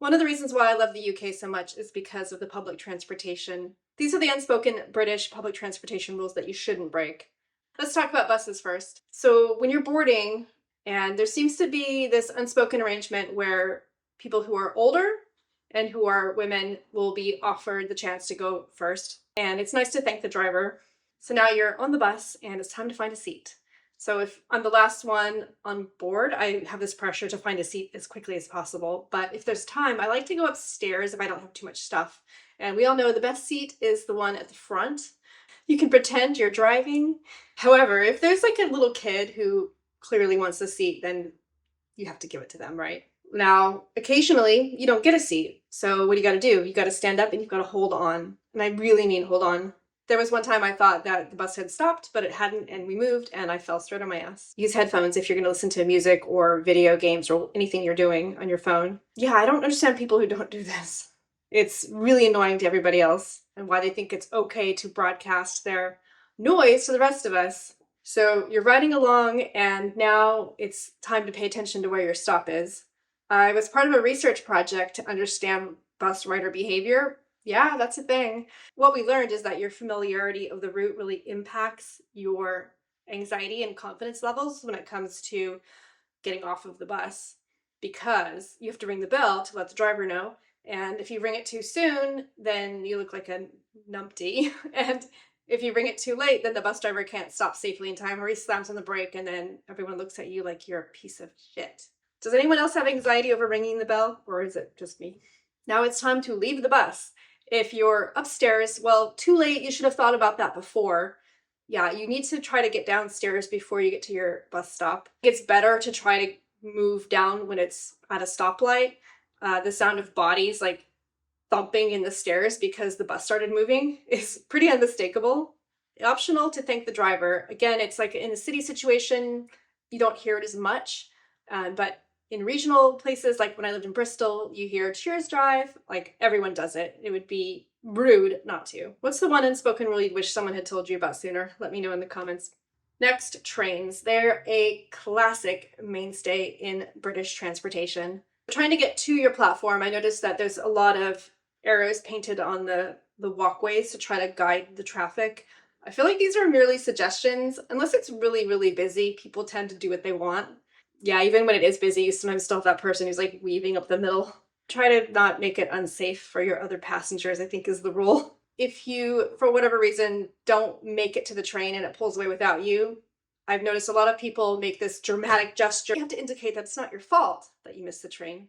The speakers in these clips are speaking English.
One of the reasons why I love the UK so much is because of the public transportation. These are the unspoken British public transportation rules that you shouldn't break. Let's talk about buses first. So, when you're boarding, and there seems to be this unspoken arrangement where people who are older and who are women will be offered the chance to go first. And it's nice to thank the driver. So now you're on the bus and it's time to find a seat. So if I'm the last one on board, I have this pressure to find a seat as quickly as possible. But if there's time, I like to go upstairs if I don't have too much stuff. And we all know the best seat is the one at the front. You can pretend you're driving. However, if there's like a little kid who clearly wants a seat, then you have to give it to them, right? Now, occasionally you don't get a seat. So what do you got to do? You got to stand up and you've got to hold on. And I really mean hold on. There was one time I thought that the bus had stopped, but it hadn't, and we moved, and I fell straight on my ass. Use headphones if you're going to listen to music or video games or anything you're doing on your phone. Yeah, I don't understand people who don't do this. It's really annoying to everybody else, and why they think it's okay to broadcast their noise to the rest of us. So you're riding along, and now it's time to pay attention to where your stop is. I was part of a research project to understand bus rider behavior. Yeah, that's a thing. What we learned is that your familiarity of the route really impacts your anxiety and confidence levels when it comes to getting off of the bus, because you have to ring the bell to let the driver know. And if you ring it too soon, then you look like a numpty. And if you ring it too late, then the bus driver can't stop safely in time, or he slams on the brake and then everyone looks at you like you're a piece of shit. Does anyone else have anxiety over ringing the bell, or is it just me? Now it's time to leave the bus. If you're upstairs, well, too late. You should have thought about that before. Yeah, you need to try to get downstairs before you get to your bus stop. It's better to try to move down when it's at a stoplight. The sound of bodies like thumping in the stairs because the bus started moving is pretty unmistakable. Optional to thank the driver. Again, it's like in a city situation, you don't hear it as much, but in regional places, like when I lived in Bristol, you hear cheers drive, like everyone does it. It would be rude not to. What's the one unspoken rule you wish someone had told you about sooner? Let me know in the comments. Next, trains. They're a classic mainstay in British transportation. Trying to get to your platform, I noticed that there's a lot of arrows painted on the walkways to try to guide the traffic. I feel like these are merely suggestions. Unless it's really, really busy, people tend to do what they want. Yeah, even when it is busy, you sometimes still have that person who's like weaving up the middle. Try to not make it unsafe for your other passengers, I think is the rule. If you, for whatever reason, don't make it to the train and it pulls away without you, I've noticed a lot of people make this dramatic gesture. You have to indicate that it's not your fault that you missed the train,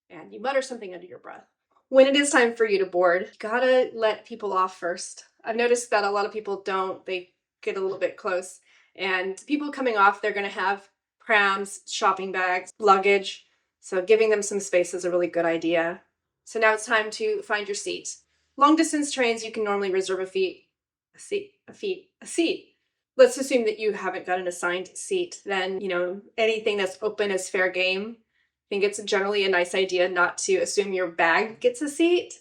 and you mutter something under your breath. When it is time for you to board, you gotta let people off first. I've noticed that a lot of people don't. They get a little bit close, and people coming off, they're gonna have prams, shopping bags, luggage. So giving them some space is a really good idea. So now it's time to find your seat. Long distance trains, you can normally reserve a seat. Let's assume that you haven't got an assigned seat. Then, anything that's open is fair game. I think it's generally a nice idea not to assume your bag gets a seat.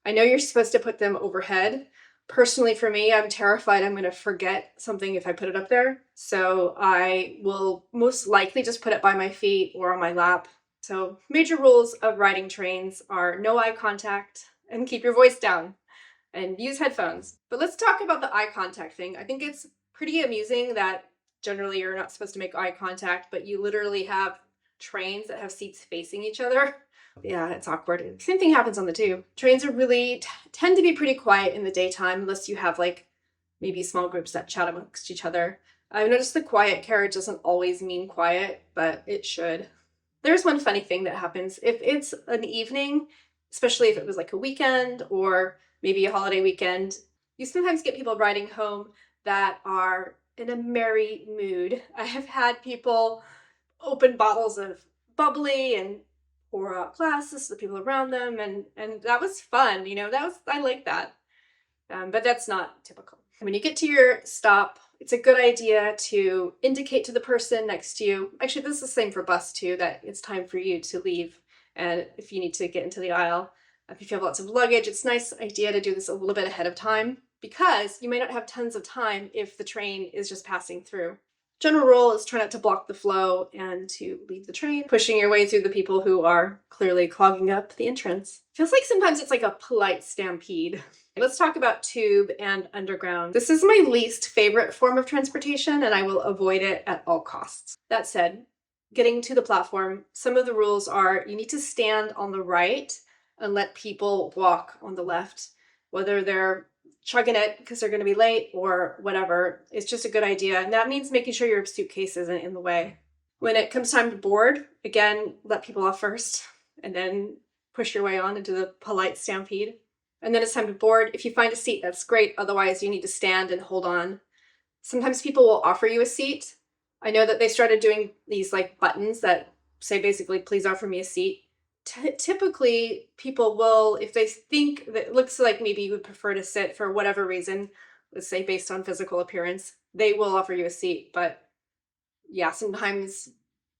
I know you're supposed to put them overhead. Personally, for me, I'm terrified I'm going to forget something if I put it up there. So I will most likely just put it by my feet or on my lap. So major rules of riding trains are no eye contact and keep your voice down and use headphones. But let's talk about the eye contact thing. I think it's pretty amusing that generally you're not supposed to make eye contact, but you literally have trains that have seats facing each other. Yeah, it's awkward. Same thing happens on the tube. Trains are really tend to be pretty quiet in the daytime unless you have like maybe small groups that chat amongst each other. I've noticed the quiet carriage doesn't always mean quiet, but it should. There's one funny thing that happens. If it's an evening, especially if it was like a weekend or maybe a holiday weekend, you sometimes get people riding home that are in a merry mood. I have had people open bottles of bubbly and pour out glasses to the people around them, and that was fun. I like that. But that's not typical. When you get to your stop, it's a good idea to indicate to the person next to you. Actually, this is the same for bus too, that it's time for you to leave. And if you need to get into the aisle, if you have lots of luggage, it's a nice idea to do this a little bit ahead of time, because you may not have tons of time if the train is just passing through. General rule is try not to block the flow and to leave the train, pushing your way through the people who are clearly clogging up the entrance. Feels like sometimes it's like a polite stampede. Let's talk about tube and underground. This is my least favorite form of transportation, and I will avoid it at all costs. That said, getting to the platform, some of the rules are you need to stand on the right and let people walk on the left, whether they're chugging it because they're going to be late or whatever. It's just a good idea. And that means making sure your suitcase isn't in the way. When it comes time to board, again, let people off first and then push your way on into the polite stampede. And then it's time to board. If you find a seat, that's great. Otherwise, you need to stand and hold on. Sometimes people will offer you a seat. I know that they started doing these like buttons that say basically, please offer me a seat. Typically, people will, if they think that it looks like maybe you would prefer to sit for whatever reason, let's say based on physical appearance, they will offer you a seat. But yeah, sometimes,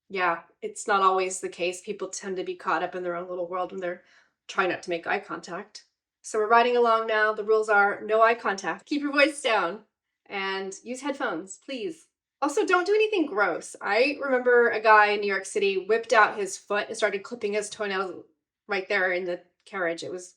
yeah, it's not always the case. People tend to be caught up in their own little world when they're trying not to make eye contact. So we're riding along now. The rules are no eye contact, keep your voice down, and use headphones, please. Also, don't do anything gross. I remember a guy in New York City whipped out his foot and started clipping his toenails right there in the carriage. It was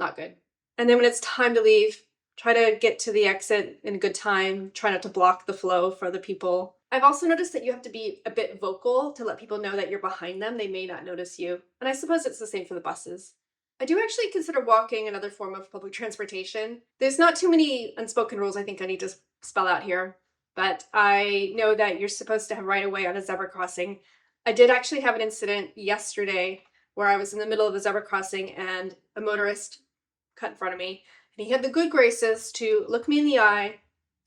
not good. And then when it's time to leave, try to get to the exit in good time. Try not to block the flow for other people. I've also noticed that you have to be a bit vocal to let people know that you're behind them. They may not notice you. And I suppose it's the same for the buses. I do actually consider walking another form of public transportation. There's not too many unspoken rules I think I need to spell out here, but I know that you're supposed to have right of way on a zebra crossing. I did actually have an incident yesterday where I was in the middle of a zebra crossing and a motorist cut in front of me, and he had the good graces to look me in the eye,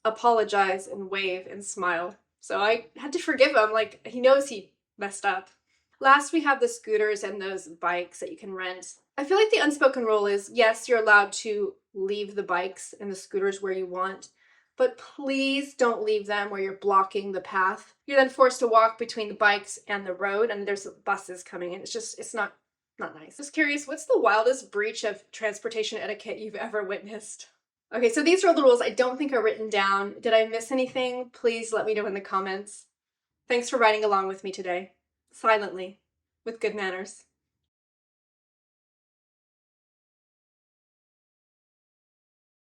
apologize, and wave and smile. So I had to forgive him, like he knows he messed up. Last, we have the scooters and those bikes that you can rent. I feel like the unspoken rule is, yes, you're allowed to leave the bikes and the scooters where you want, but please don't leave them where you're blocking the path. You're then forced to walk between the bikes and the road, and there's buses coming in. It's not nice. Just curious, what's the wildest breach of transportation etiquette you've ever witnessed? Okay, so these are all the rules I don't think are written down. Did I miss anything? Please let me know in the comments. Thanks for riding along with me today. Silently, with good manners.